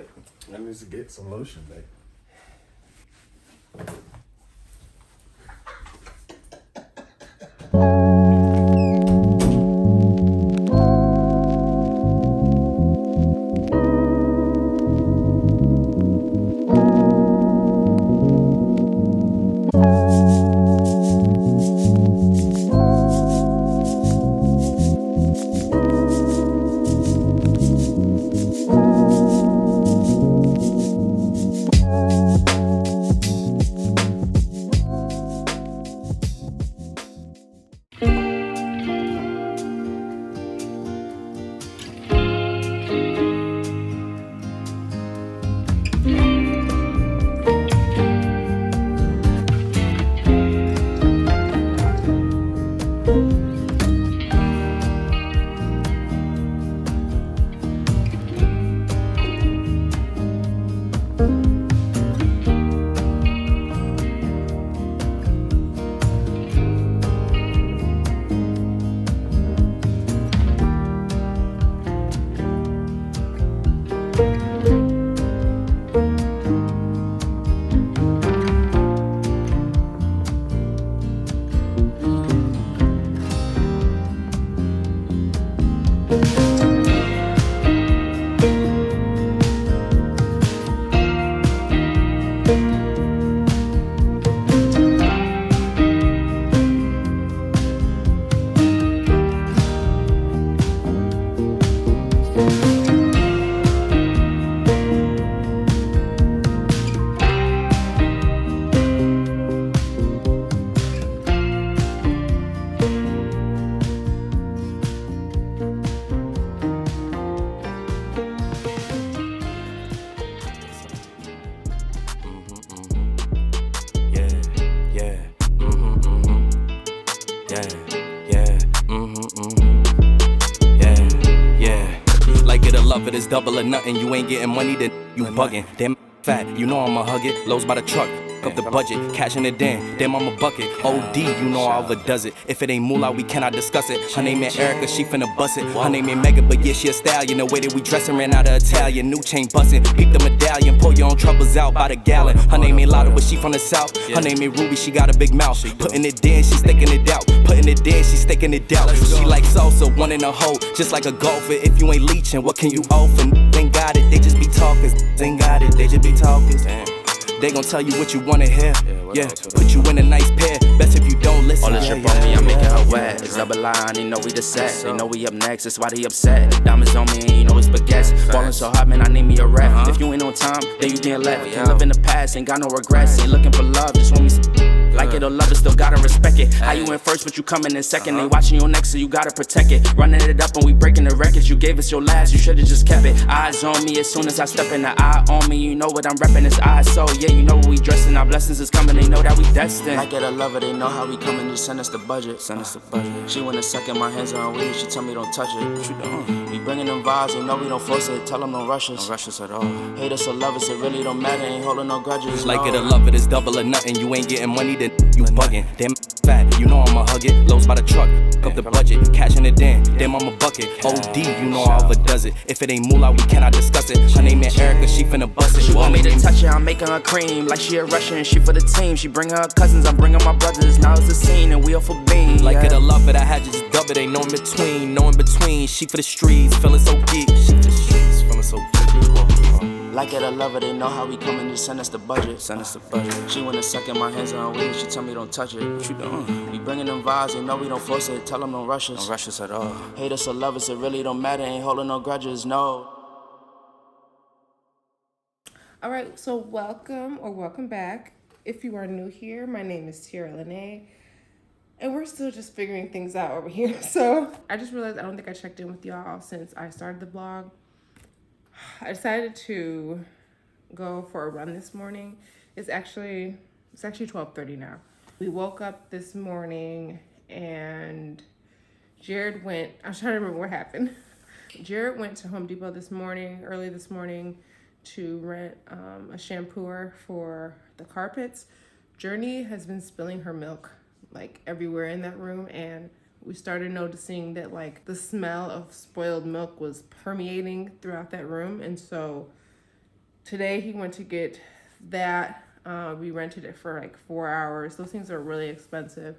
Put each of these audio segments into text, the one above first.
good. I need to get some lotion, babe. It's double or nothing, you ain't getting money, then you bugging. Damn fat, you know I'ma hug it. Lows by the truck, up the budget, cashing it in. Damn, I'm a bucket. OD, you know I overdoes it. If it ain't moolah, we cannot discuss it. Her name ain't Erica, she finna bust it. Her name ain't Mega, but yeah, she a stallion. The way that we dressin' ran out of Italian. New chain bustin', peep the medallion. Pull your own troubles out by the gallon. Her name ain't Lotta, but she from the south. Her name ain't Ruby, she got a big mouth. Putting it in, she sticking it out. Putting it in, she sticking it out. She like salsa, one in a hole, just like a golfer. If you ain't leeching, what can you offer? Ain't got it, they just be talking. Ain't got it, they just be talking. They gon' tell you what you wanna hear. Yeah, put you in a nice pair. Best if you don't listen. All this drip on me, I'm making her wet. It's double line, they know we the set. They know we up next, that's why they upset. Diamonds on me, and you know it's baguettes. Ballin' so hot, man, I need me a rap. If you ain't on time, then you getting left. Can't live in the past, ain't got no regrets. Ain't looking for love, just want me. Like it or love it, still gotta respect it. How you in first, but you coming in second. They watching your next, so you gotta protect it. Running it up and we breaking the records. You gave us your last, you should've just kept it. Eyes on me as soon as I step in. The eye on me, you know what I'm reppin'. It's eyes, so yeah, you know what we dressin'. Our blessings is coming, they know that we destined. Like it or love it, they know how we coming. Just send us the budget. Send us the budget. She wanna suck in my hands on weed, she tell me don't touch it. What you doing? We bringing them vibes, they know we don't force it. Tell them don't rush us. Don't rush us at all. Hate us or love us, it really don't matter. Ain't holding no grudges. Like it or love it, it's double or nothing. You ain't getting money, then you bugging. Damn fat, you know I'ma hug it. Lows by the truck, up the budget, cashing it in. Damn, I'm a bucket. OD, you know I overdoes it. If it ain't moolah, we cannot discuss it. Her name ain't Erica, she finna bust it. She want me to touch it, I'm making her cream. Like she a Russian, she for the team. She bring her cousins, I'm bringing my brothers. Now it's a scene and we all for bean. Like it or love it, I had you just dub it. Ain't no in between, no in between. She for the streets, feeling so geek. She for the streets, feeling so geek. Like it or love it, they know how we coming. Just send us the budget. Send us the budget. She wanna suck in my hands on weed, she tell me don't touch it. What you doing? We bringing them vibes, they know we don't force it. Tell them don't rush us. Don't rush us at all. Hate us or love us, it really don't matter. Ain't holding no grudges, no. All right, so welcome back. If you are new here, my name is Tiara Lene, and we're still just figuring things out over here. So I just realized I don't think I checked in with y'all since I started the vlog. I decided to go for a run this morning. It's actually 12:30 now. We woke up this morning and Jared went, I'm trying to remember what happened. Jared went to Home Depot early this morning to rent a shampooer for the carpets. Journey has been spilling her milk like everywhere in that room, and we started noticing that like the smell of spoiled milk was permeating throughout that room. And so Today he went to get that. We rented it for like 4 hours. Those things are really expensive.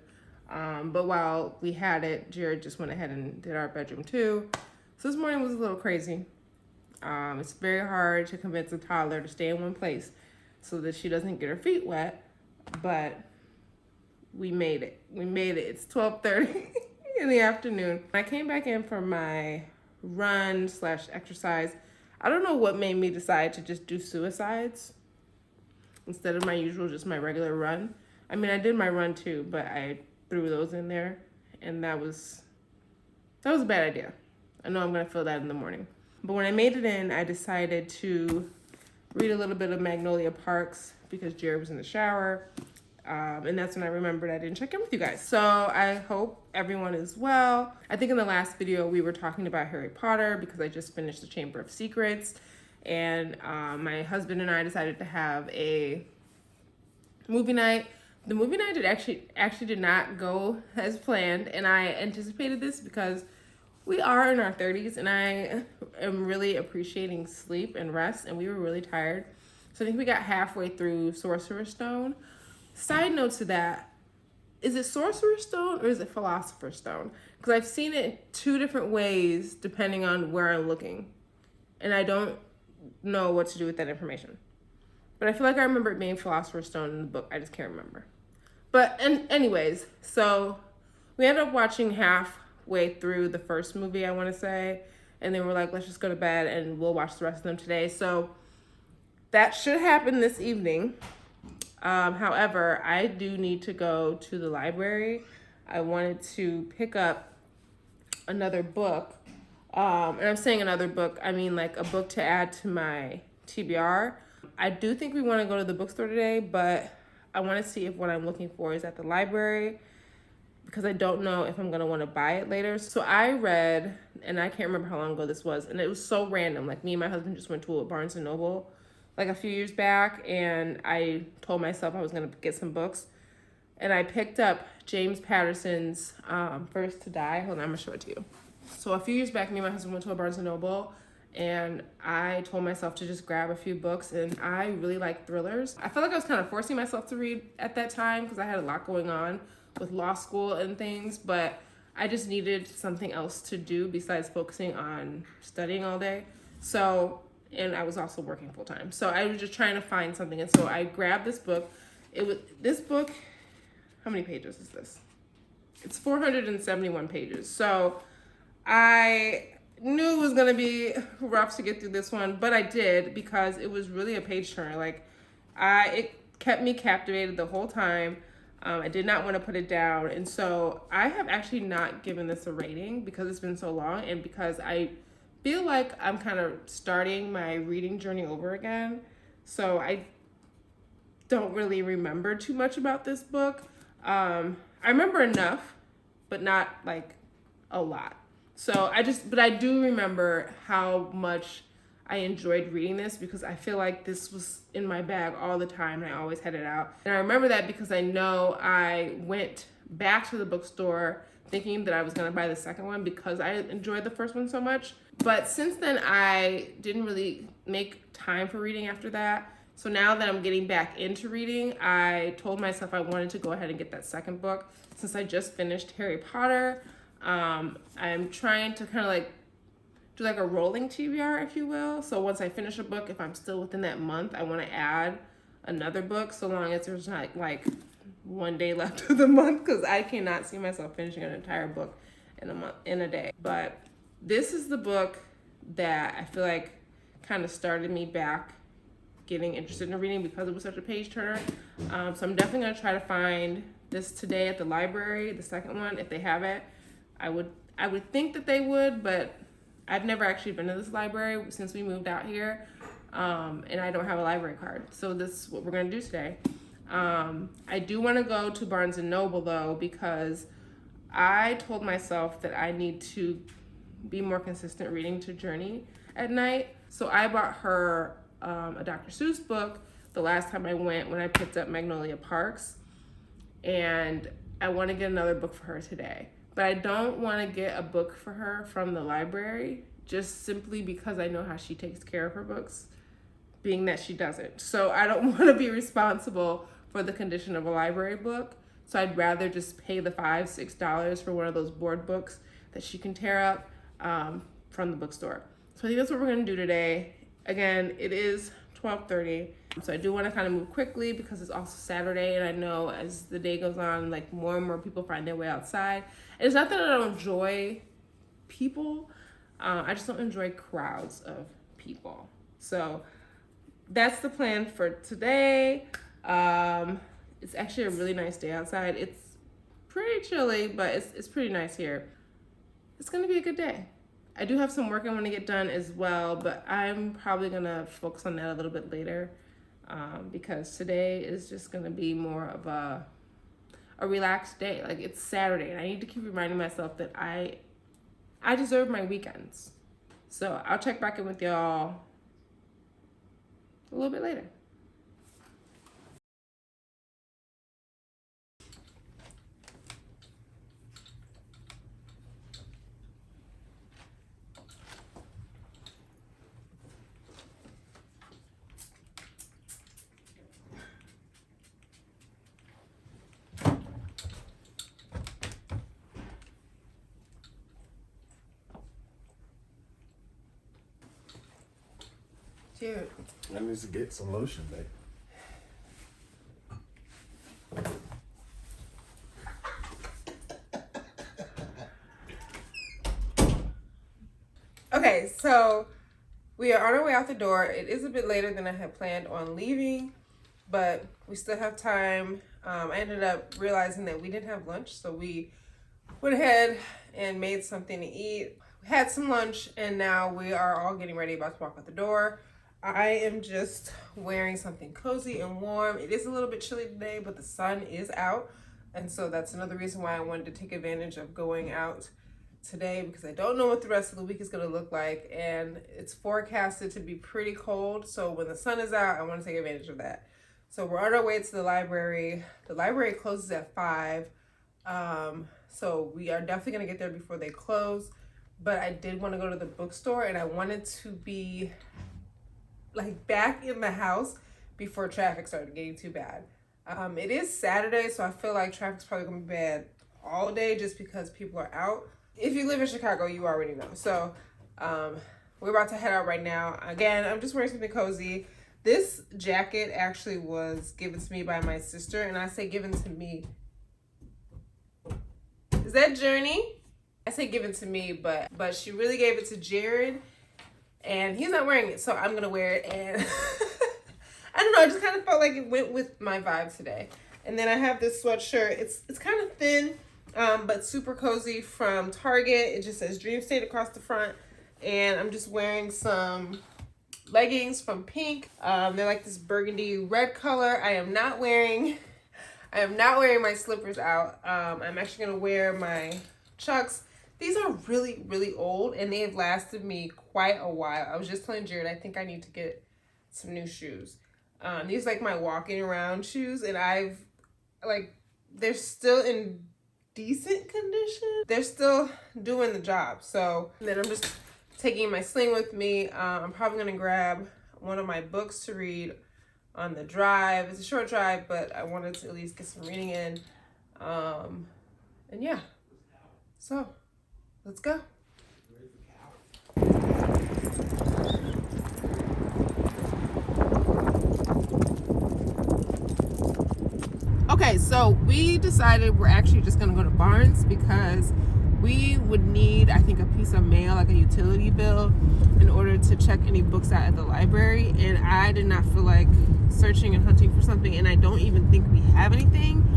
But while we had it, Jared just went ahead and did our bedroom too. So this morning was a little crazy. It's very hard to convince a toddler to stay in one place so that she doesn't get her feet wet, but we made it. We made it. It's 12:30 in the afternoon. I came back in for my run/exercise. I don't know what made me decide to just do suicides instead of my usual, just my regular run. I mean, I did my run too, but I threw those in there, and that was a bad idea. I know I'm gonna feel that in the morning. But when I made it in, I decided to read a little bit of Magnolia Parks because Jared was in the shower. And that's when I remembered I didn't check in with you guys. So I hope everyone is well. I think in the last video we were talking about Harry Potter because I just finished the Chamber of Secrets. And my husband and I decided to have a movie night. The movie night actually did not go as planned. And I anticipated this because we are in our 30s and I am really appreciating sleep and rest, and we were really tired. So I think we got halfway through Sorcerer's Stone. Side note to that, is it Sorcerer's Stone or is it Philosopher's Stone? Because I've seen it 2 different ways depending on where I'm looking. And I don't know what to do with that information. But I feel like I remember it being Philosopher's Stone in the book. I just can't remember. But anyways, so we ended up watching halfway through the first movie, I want to say. And then we're like, let's just go to bed and we'll watch the rest of them today. So that should happen this evening. However, I do need to go to the library. I wanted to pick up another book. And I'm saying another book, I mean like a book to add to my TBR. I do think we want to go to the bookstore today, but I want to see if what I'm looking for is at the library because I don't know if I'm going to want to buy it later. So I read, and I can't remember how long ago this was, and it was so random. Like me and my husband just went to a Barnes & Noble like a few years back, and I told myself I was going to get some books. And I picked up James Patterson's First to Die. Hold on, I'm going to show it to you. So a few years back, me and my husband went to a Barnes & Noble, and I told myself to just grab a few books, and I really like thrillers. I felt like I was kind of forcing myself to read at that time because I had a lot going on with law school and things, but I just needed something else to do besides focusing on studying all day. So, and I was also working full time. So I was just trying to find something, and so I grabbed this book. This book, how many pages is this? It's 471 pages. So I knew it was gonna be rough to get through this one, but I did because it was really a page turner. Like it kept me captivated the whole time. I did not want to put it down, and so I have actually not given this a rating because it's been so long, and because I feel like I'm kind of starting my reading journey over again. So I don't really remember too much about this book. I remember enough, but not like a lot. So but I do remember how much I enjoyed reading this because I feel like this was in my bag all the time and I always had it out. And I remember that because I know I went back to the bookstore thinking that I was gonna buy the second one because I enjoyed the first one so much. But since then, I didn't really make time for reading after that. So now that I'm getting back into reading, I told myself I wanted to go ahead and get that second book since I just finished Harry Potter. I'm trying to kind of like do like a rolling TBR, if you will. So once I finish a book, if I'm still within that month, I want to add another book so long as there's not like 1 day left of the month, because I cannot see myself finishing an entire book in a day. But this is the book that I feel like kind of started me back getting interested in reading because it was such a page turner. So I'm definitely going to try to find this today at the library, the second one, if they have it. I would think that they would, but I've never actually been to this library since we moved out here, and I don't have a library card. So this is what we're going to do today. I do want to go to Barnes & Noble though, because I told myself that I need to be more consistent reading to Journey at night. So I bought her a Dr. Seuss book the last time I went when I picked up Magnolia Parks, and I want to get another book for her today. But I don't want to get a book for her from the library just simply because I know how she takes care of her books. being that she doesn't. So I don't want to be responsible for the condition of a library book. So I'd rather just pay the $5-6 for one of those board books that she can tear up from the bookstore. So I think that's what we're gonna do today. Again, it is 12:30. So I do want to kind of move quickly because it's also Saturday, and I know as the day goes on, like more and more people find their way outside. And it's not that I don't enjoy people, I just don't enjoy crowds of people. So that's the plan for today. It's actually a really nice day outside. It's pretty chilly, but it's pretty nice here. It's gonna be a good day. I do have some work I want to get done as well, but I'm probably gonna focus on that a little bit later, because today is just gonna be more of a relaxed day. Like, it's Saturday, and I need to keep reminding myself that I deserve my weekends. So I'll check back in with y'all a little bit later. Dude. I need to get some lotion, babe. Okay, so we are on our way out the door. It is a bit later than I had planned on leaving, but we still have time. I ended up realizing that we didn't have lunch, so we went ahead and made something to eat. We had some lunch, and now we are all getting ready, about to walk out the door. I am just wearing something cozy and warm. It is a little bit chilly today, but the sun is out, and so that's another reason why I wanted to take advantage of going out today, because I don't know what the rest of the week is going to look like, and it's forecasted to be pretty cold. So when the sun is out, I want to take advantage of that. So we're on our way to the library. The library closes at 5, so we are definitely going to get there before they close. But I did want to go to the bookstore, and I wanted to be like back in the house before traffic started getting too bad. It is Saturday, so I feel like traffic's probably gonna be bad all day just because people are out. If you live in Chicago, you already know. So we're about to head out right now. Again, I'm just wearing something cozy. This jacket actually was given to me by my sister, and I say given to me. Is that Journey? I say given to me, but she really gave it to Jared, and he's not wearing it, so I'm gonna wear it. And I don't know, I just kind of felt like it went with my vibe today. And then I have this sweatshirt. It's kind of thin, but super cozy, from Target. It just says Dream State across the front, and I'm just wearing some leggings from Pink. They're like this burgundy red color. I am not wearing my slippers out. I'm actually gonna wear my Chucks. These are really, really old, and they have lasted me quite a while. I was just telling Jared, I think I need to get some new shoes. These are like my walking around shoes, and they're still in decent condition. They're still doing the job. So then I'm just taking my sling with me. I'm probably gonna grab one of my books to read on the drive. It's a short drive, but I wanted to at least get some reading in. And yeah, so let's go. Okay, so we decided we're actually just gonna go to Barnes because we would need, I think, a piece of mail, like a utility bill, in order to check any books out at the library. And I did not feel like searching and hunting for something, and I don't even think we have anything.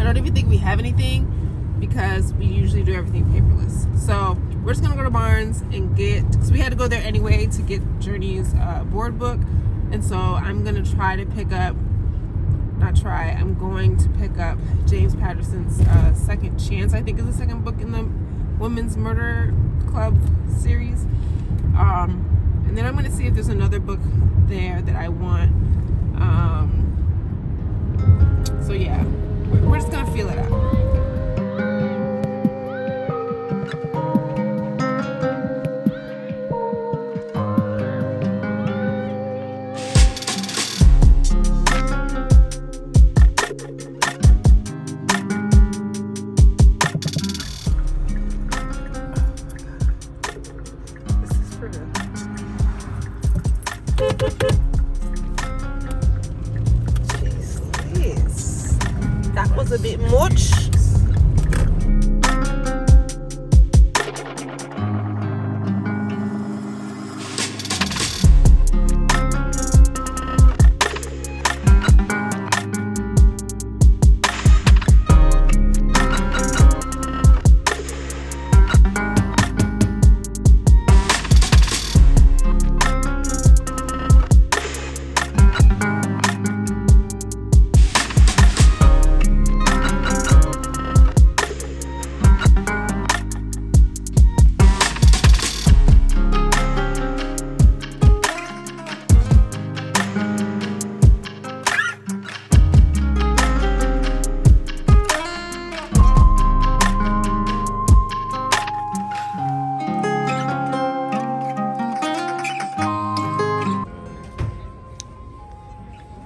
Because we usually do everything paperless. So we're just gonna go to Barnes and get, because we had to go there anyway to get Journey's board book. And so I'm gonna I'm going to pick up James Patterson's Second Chance, I think is the second book in the Women's Murder Club series. And then I'm gonna see if there's another book there that I want. So yeah, we're just gonna feel it out. a bit much.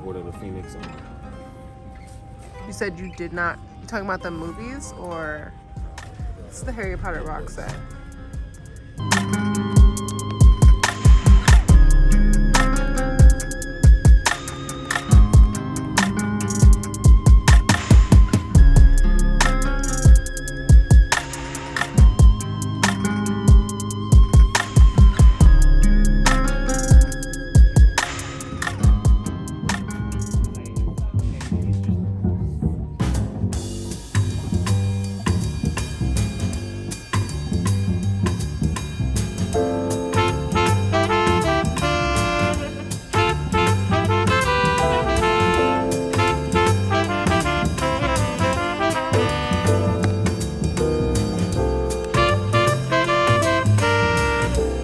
Order the Phoenix on. You said you did not. You talking about the movies or? It's the Harry Potter box set.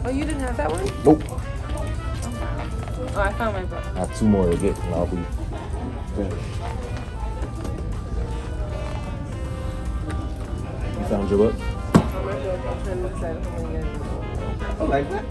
Oh, you didn't have that one? Nope. Oh, I found my book. I have 2 more to get and I'll be finished. You found your book? I'm trying to decide if I'm gonna get it. I like that.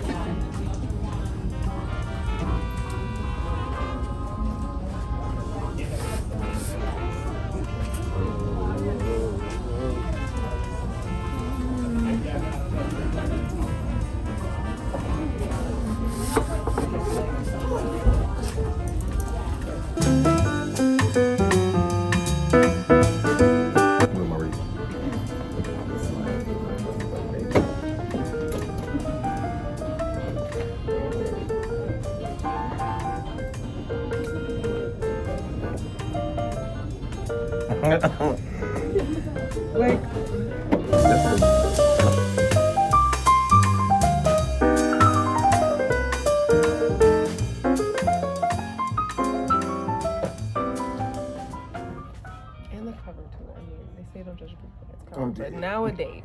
What am I reading? Like, and the cover too. I mean, they say don't judge a book by its cover, but nowadays,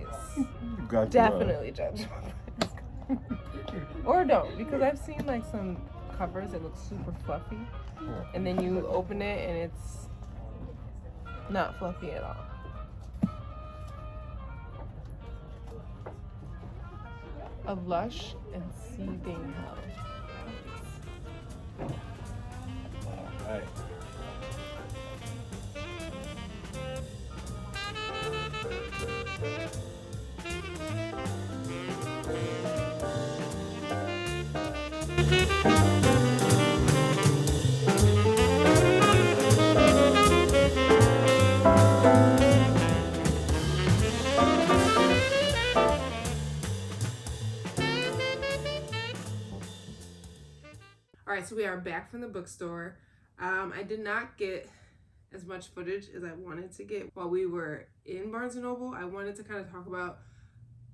Got definitely judge a book by its cover. Or don't, because I've seen like some covers that look super fluffy, and then you open it and it's not fluffy at all. A lush and seething hell. Alright. All right, so we are back from the bookstore. I did not get as much footage as I wanted to get while we were in Barnes & Noble. I wanted to kind of talk about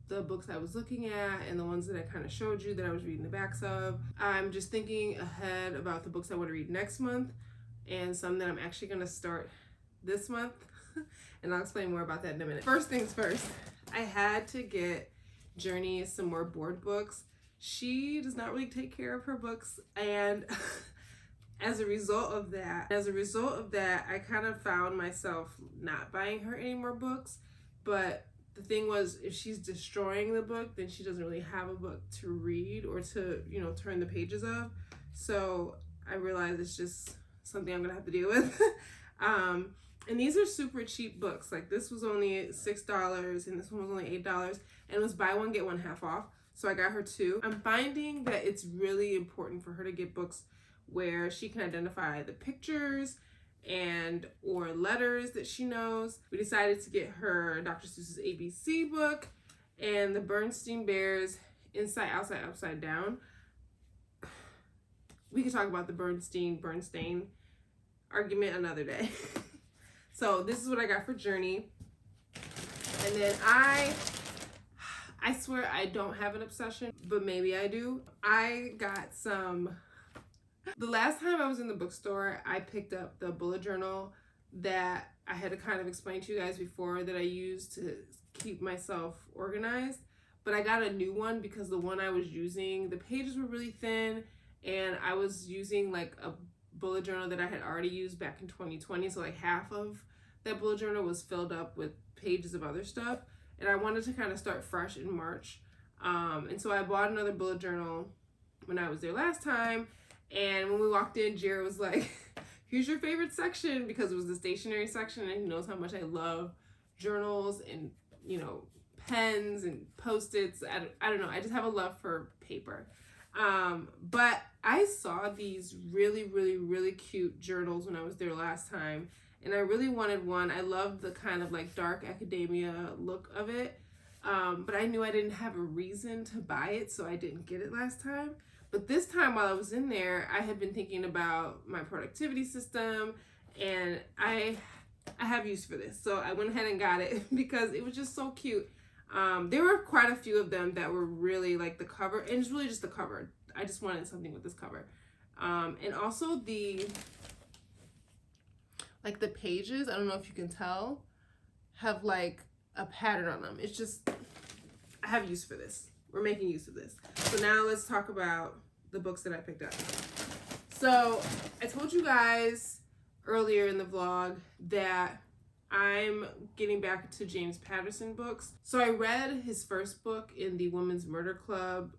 the books I was looking at and the ones that I kind of showed you that I was reading the backs of. I'm just thinking ahead about the books I want to read next month and some that I'm actually going to start this month. And I'll explain more about that in a minute. First things first, I had to get Journey some more board books. She does not really take care of her books, and as a result of that, I kind of found myself not buying her any more books. But the thing was, if she's destroying the book, then she doesn't really have a book to read or to, turn the pages of. So I realized it's just something I'm gonna have to deal with. And these are super cheap books. Like this was only $6 and this one was only $8, and it was buy one get one half off. So I got her 2. I'm finding that it's really important for her to get books where she can identify the pictures and or letters that she knows. We decided to get her Dr. Seuss's ABC book and the Bernstein Bears Inside, Outside, Upside Down. We could talk about the Bernstein argument another day. So this is what I got for Journey. And then I swear I don't have an obsession, but maybe I do. I got some, the last time I was in the bookstore, I picked up the bullet journal that I had to kind of explain to you guys before that I used to keep myself organized. But I got a new one because the one I was using, the pages were really thin, and I was using like a bullet journal that I had already used back in 2020. So like half of that bullet journal was filled up with pages of other stuff. And I wanted to kind of start fresh in March. And so I bought another bullet journal when I was there last time. And when we walked in, Jared was like, here's your favorite section, because it was the stationery section. And he knows how much I love journals and, you know, pens and Post-its. I don't know. I just have a love for paper. But I saw these really, really, really cute journals when I was there last time. And I really wanted one. I loved the kind of like dark academia look of it. But I knew I didn't have a reason to buy it, so I didn't get it last time. But this time while I was in there, I had been thinking about my productivity system, and I have use for this. So I went ahead and got it because it was just so cute. There were quite a few of them that were really like the cover, and it's really just the cover. I just wanted something with this cover. And also the pages, I don't know if you can tell, have like a pattern on them. It's just, I have use for this. We're making use of this. So now let's talk about the books that I picked up. So I told you guys earlier in the vlog that I'm getting back to James Patterson books. So I read his first book in the Women's Murder Club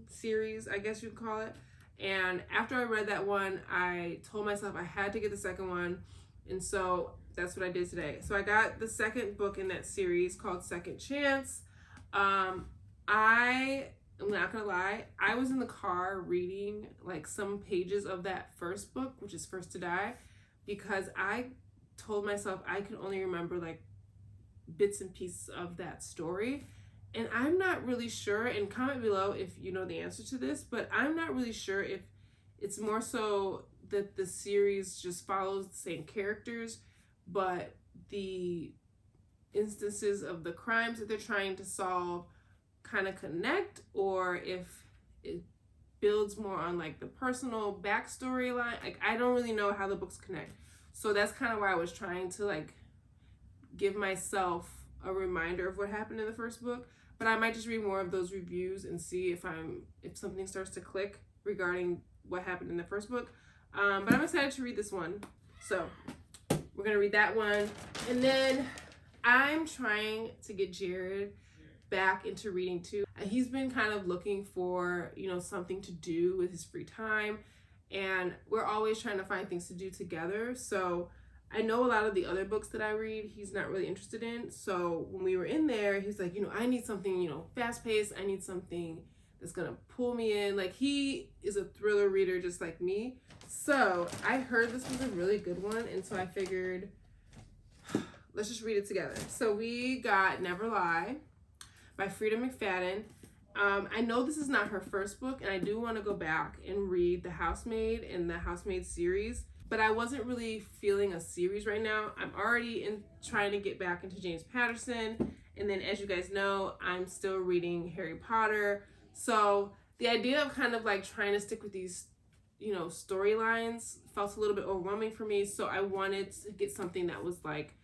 series, I guess you'd call it. And after I read that one, I told myself I had to get the second one. And so that's what I did today. So I got the second book in that series called Second Chance. I'm not gonna lie, I was in the car reading like some pages of that first book, which is First to Die, because I told myself I could only remember like bits and pieces of that story. And I'm not really sure, and comment below if you know the answer to this, but I'm not really sure if it's more so that the series just follows the same characters, but the instances of the crimes that they're trying to solve kind of connect, or if it builds more on like the personal backstory line. Like, I don't really know how the books connect. So that's kind of why I was trying to like give myself a reminder of what happened in the first book. But I might just read more of those reviews and see if something starts to click regarding what happened in the first book. But I'm excited to read this one. So we're gonna read that one. And then I'm trying to get Jared back into reading too. He's been kind of looking for, you know, something to do with his free time. And we're always trying to find things to do together. So I know a lot of the other books that I read, he's not really interested in. So when we were in there, he's like, you know, I need something, you know, fast paced. I need something that's gonna pull me in. Like, he is a thriller reader just like me. So I heard this was a really good one. And so I figured, let's just read it together. So we got Never Lie by Frida McFadden. I know this is not her first book, and I do want to go back and read The Housemaid and the Housemaid series, but I wasn't really feeling a series right now. I'm already trying to get back into James Patterson, and then as you guys know, I'm still reading Harry Potter. So the idea of kind of like trying to stick with these, you know, storylines felt a little bit overwhelming for me. So I wanted to get something that was like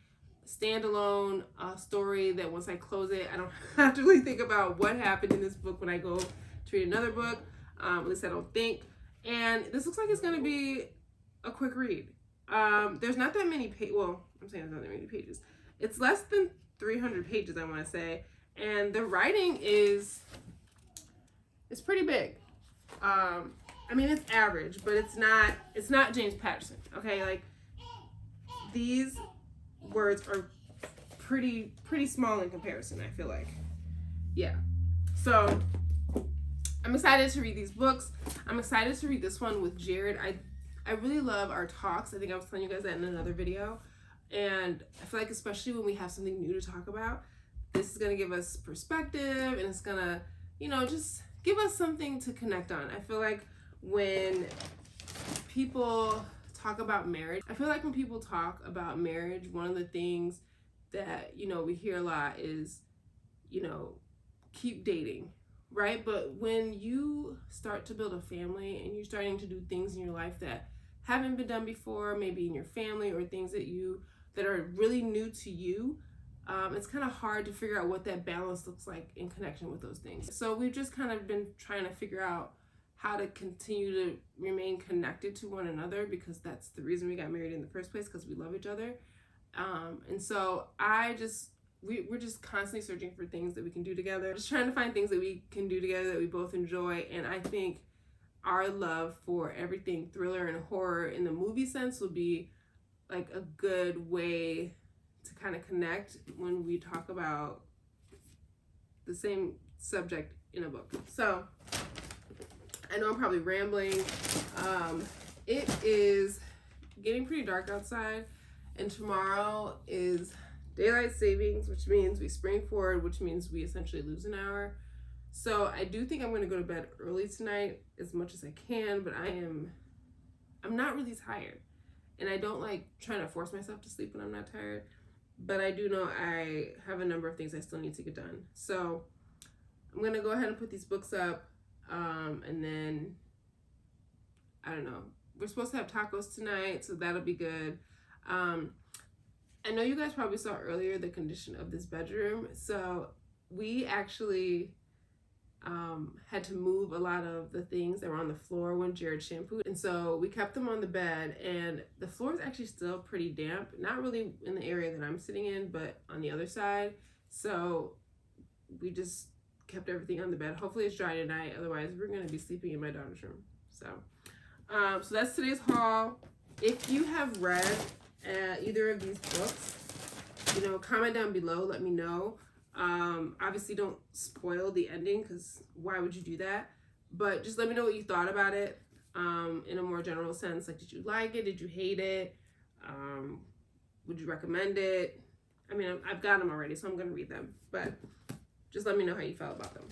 standalone story that once I close it, I don't have to really think about what happened in this book when I go to read another book. At least I don't think. And this looks like it's going to be a quick read. There's not that many well, I'm saying there's not that many pages. It's less than 300 pages, I want to say. And the writing it's pretty big. I mean, it's average, but it's not James Patterson. Okay, like these words are pretty small in comparison, I feel like. Yeah. So I'm excited to read these books. I'm excited to read this one with Jared. I really love our talks. I think I was telling you guys that in another video. And I feel like especially when we have something new to talk about, this is going to give us perspective, and it's going to, you know, just give us something to connect on. I feel like when people talk about marriage, one of the things that, you know, we hear a lot is, you know, keep dating, right? But when you start to build a family and you're starting to do things in your life that haven't been done before, maybe in your family, or things that are really new to you, it's kind of hard to figure out what that balance looks like in connection with those things. So we've just kind of been trying to figure out how to continue to remain connected to one another, because that's the reason we got married in the first place, because we love each other. And so we're just constantly searching for things that we can do together, just trying to find things that we can do together that we both enjoy. And I think our love for everything thriller and horror in the movie sense will be like a good way to kind of connect when we talk about the same subject in a book. So I know I'm probably rambling. It is getting pretty dark outside, and tomorrow is daylight savings, which means we spring forward, which means we essentially lose an hour. So I do think I'm going to go to bed early tonight as much as I can, but I'm not really tired, and I don't like trying to force myself to sleep when I'm not tired, but I do know I have a number of things I still need to get done. So I'm going to go ahead and put these books up, and then I don't know, we're supposed to have tacos tonight, so that'll be good. I know you guys probably saw earlier the condition of this bedroom. So we actually had to move a lot of the things that were on the floor when Jared shampooed. And so we kept them on the bed, and the floor is actually still pretty damp. Not really in the area that I'm sitting in, but on the other side. So we just kept everything on the bed. Hopefully it's dry tonight. Otherwise, we're going to be sleeping in my daughter's room. So that's today's haul. If you have read either of these books, you know, comment down below, let me know. Obviously don't spoil the ending, because why would you do that? But just let me know what you thought about it, in a more general sense. Like, did you like it? Did you hate it? Would you recommend it? I mean, I've got them already, so I'm going to read them, but just let me know how you felt about them.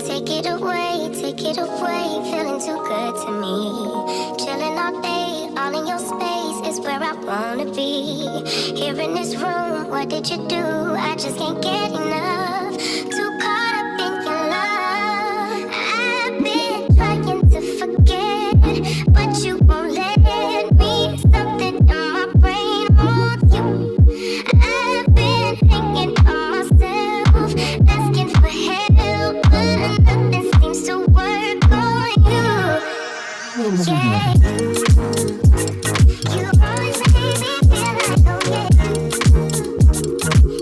Take it away, feeling too good to me. Chilling all day, all in your space is where I wanna be. Here in this room, what did you do? I just can't get enough. Too caught up in your love. I've been trying to forget, but you won't let me. Something in my brain wants you. I've been hanging on myself, asking for help, but nothing seems to work on you. Yeah. You always make me feel like, oh yeah.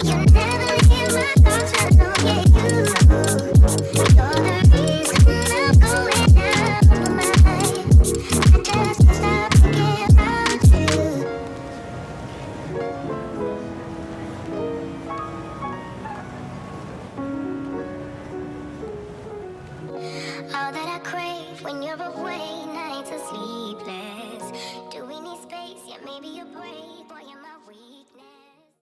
You never leave my thoughts alone, yeah. You're the reason I'm going out of my mind. I just can't stop thinking about you. All that I crave when you're away, nights are sleepless.